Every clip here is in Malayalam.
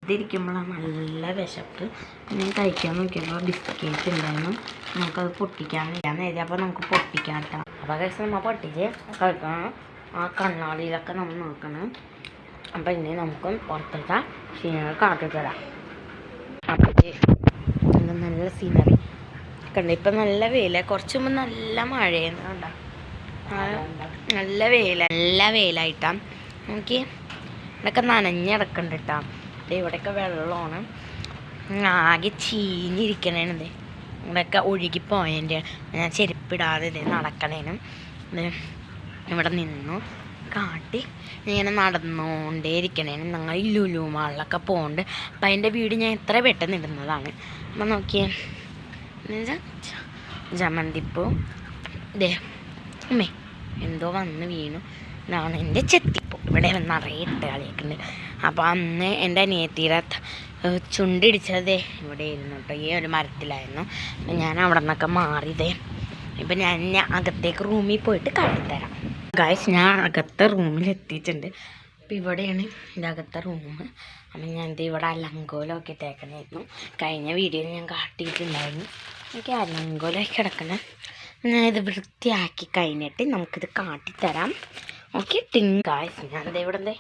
വെറുതെ ഇരിക്കുമ്പോഴാണ് നല്ല വിശപ്പ്. ഞാൻ കഴിക്കാൻ നോക്കിയപ്പോൾ ബിസ്ക്കറ്റ് ഉണ്ടായിരുന്നു. നമുക്കത് പൊട്ടിക്കാന്ന് എഴുതി. അപ്പോൾ നമുക്ക് പൊട്ടിക്കാം കേട്ടോ. അപ്പോൾ കഴിച്ച് നമ്മൾ പൊട്ടിച്ച് കഴിക്കണം. ആ കണ്ണാടിയിലൊക്കെ നമ്മൾ നോക്കണം. അപ്പോൾ ഇനി നമുക്ക് പുറത്തുള്ള സീനറി കാട്ടിത്തരാം. അപ്പോൾ നല്ല സീനറി കണ്ട. ഇപ്പം നല്ല വെയില. കുറച്ച് മുമ്പ് നല്ല മഴയെന്ന് കണ്ട. നല്ല വെയിലായിട്ടാ. നോക്കി ഇവിടെയൊക്കെ നനഞ്ഞിടക്കണ്ട് കേട്ടോ. ഇവിടെയൊക്കെ വെള്ളമാണ്. ആകെ ചീഞ്ഞിരിക്കണേനത്. ഇവിടെയൊക്കെ ഒഴുകിപ്പോയതിൻ്റെ ഞാൻ ചെരുപ്പിടാതെ നടക്കണേനും ഇവിടെ നിന്നു കാട്ടി ഇങ്ങനെ നടന്നുകൊണ്ടേ ഇരിക്കണേനും ഞങ്ങൾ ഈ ലുലു മാളിലൊക്കെ പോകുന്നുണ്ട്. അപ്പം അതിൻ്റെ വീഡിയോ ഞാൻ എത്ര പെട്ടെന്ന് ഇടുന്നതാണ്. അപ്പം നോക്കിയേ ജമന്തിപ്പൂ. ഇതേ അമ്മേ എന്തോ വന്ന് വീണു. ഇതാണ് എൻ്റെ ചെത്തിപ്പൂ. ഇവിടെ നിറയെ ഇട്ട് കളിയാക്കുന്നുണ്ട്. അപ്പോൾ അന്ന് എൻ്റെ അനിയത്തിയുടെ ചുണ്ടിടിച്ചതേ ഇവിടെ ഇരുന്നു കേട്ടോ. ഈ ഒരു മരത്തിലായിരുന്നു. അപ്പം ഞാൻ അവിടെ നിന്നൊക്കെ മാറിയതേ. ഇപ്പം ഞാൻ അകത്തേക്ക് റൂമിൽ പോയിട്ട് കാട്ടിത്തരാം. ഗായ്സ് ഞാൻ അകത്തെ റൂമിൽ എത്തിയിട്ടുണ്ട്. അപ്പം ഇവിടെയാണ് എൻ്റെ അകത്തെ റൂം. അപ്പം ഞാൻ ഇത് ഇവിടെ അലങ്കോലമൊക്കെ ഇട്ടേക്കണമായിരുന്നു. കഴിഞ്ഞ വീഡിയോയിൽ ഞാൻ കാട്ടിയിട്ടുണ്ടായിരുന്നു. എനിക്ക് അലങ്കോലമൊക്കെ കിടക്കണം. ഞാൻ ഇത് വൃത്തിയാക്കി കഴിഞ്ഞിട്ട് നമുക്കിത് കാട്ടിത്തരാം. ഓക്കെ ടിങ്. ഗായ്സ് ഞാനത് ഇവിടെ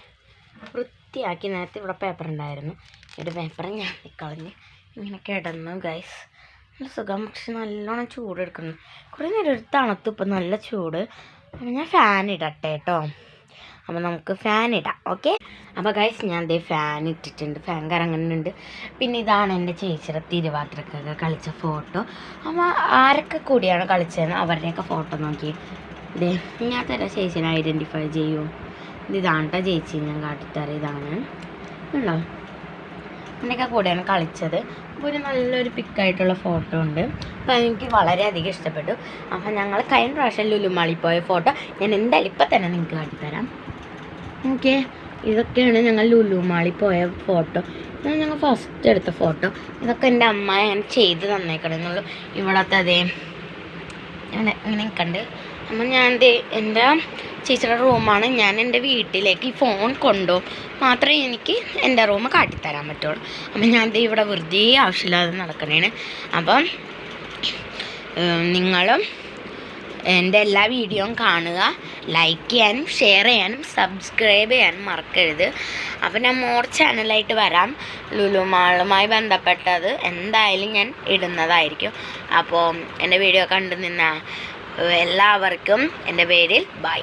വൃത്തിയാക്കി. നേരത്തെ ഇവിടെ പേപ്പർ ഉണ്ടായിരുന്നു. ഒരു പേപ്പർ ഞാൻ കളഞ്ഞ് ഇങ്ങനെ കിടന്നു. ഗായ്സ് നല്ല സുഖം. പക്ഷെ നല്ലോണം ചൂടെടുക്കുന്നു. കുറേ നേരം ഒരു തണുത്ത്. ഇപ്പം നല്ല ചൂട്. അപ്പം ഞാൻ ഫാൻ ഇടട്ടെ കേട്ടോ. അപ്പോൾ നമുക്ക് ഫാൻ ഇടാം. ഓക്കെ. അപ്പോൾ ഗൈസ് ഞാൻ ദേ ഫാൻ ഇട്ടിട്ടുണ്ട്. ഫാൻ കറങ്ങുന്നുണ്ട്. പിന്നെ ഇതാണ് എൻ്റെ ചേച്ചിയുടെ തിരുവാതിരക്കൊക്കെ കളിച്ച ഫോട്ടോ. അപ്പോൾ ആരൊക്കെ കൂടിയാണ് കളിച്ചതെന്ന് അവരുടെയൊക്കെ ഫോട്ടോ നോക്കി. ഇതേ ഞാൻ തരാം. ചേച്ചിനെ ഐഡൻറ്റിഫൈ ചെയ്യൂ. ഇതാണ് കേട്ടോ ചേച്ചി. ഞാൻ കാട്ടിത്തരാം. ഇതാണ് ഉണ്ടോ. അങ്ങനെയൊക്കെ കൂടെയാണ് കളിച്ചത്. അപ്പോൾ ഒരു നല്ലൊരു പിക്കായിട്ടുള്ള ഫോട്ടോ ഉണ്ട്. അപ്പോൾ എനിക്ക് വളരെയധികം ഇഷ്ടപ്പെട്ടു. അപ്പോൾ ഞങ്ങൾ കഴിഞ്ഞ പ്രാവശ്യം ലുലുമാളിൽ പോയ ഫോട്ടോ ഞാൻ എന്തായാലും ഇപ്പം തന്നെ നിങ്ങൾക്ക് കാട്ടിത്തരാം. ഓക്കെ. ഇതൊക്കെയാണ് ഞങ്ങൾ ലുലുമാളിൽ പോയ ഫോട്ടോ. ഇതാണ് ഞങ്ങൾ ഫസ്റ്റ് എടുത്ത ഫോട്ടോ. ഇതൊക്കെ എൻ്റെ അമ്മ ഞാൻ ചെയ്ത് തന്നേക്കണമെന്നുള്ളൂ. ഇവിടത്തെ അതേ ഇങ്ങനെ കണ്ട്. അപ്പം ഞാൻ എൻ്റെ ചേച്ചിയുടെ റൂമാണ്. ഞാൻ എൻ്റെ വീട്ടിലേക്ക് ഈ ഫോൺ കൊണ്ടുപോകും മാത്രമേ എനിക്ക് എൻ്റെ റൂം കാട്ടിത്തരാൻ പറ്റുള്ളൂ. അപ്പം ഞാൻ ഇവിടെ വെറുതെ ആവശ്യമില്ലാതെ നടക്കണേണ്. അപ്പം നിങ്ങളും എൻ്റെ എല്ലാ വീഡിയോയും കാണുക. ലൈക്ക് ചെയ്യാനും ഷെയർ ചെയ്യാനും സബ്സ്ക്രൈബ് ചെയ്യാനും മറക്കരുത്. അപ്പം ഞാൻ മോർ ചാനലായിട്ട് വരാം. ലുലു മാളുമായി ബന്ധപ്പെട്ടത് എന്തായാലും ഞാൻ ഇടുന്നതായിരിക്കും. അപ്പോൾ എൻ്റെ വീഡിയോ കണ്ടു നിന്ന എല്ലാവർക്കും എൻ്റെ പേരിൽ ബൈ.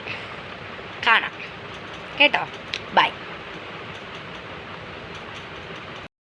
കാണാം കേട്ടോ. ബൈ.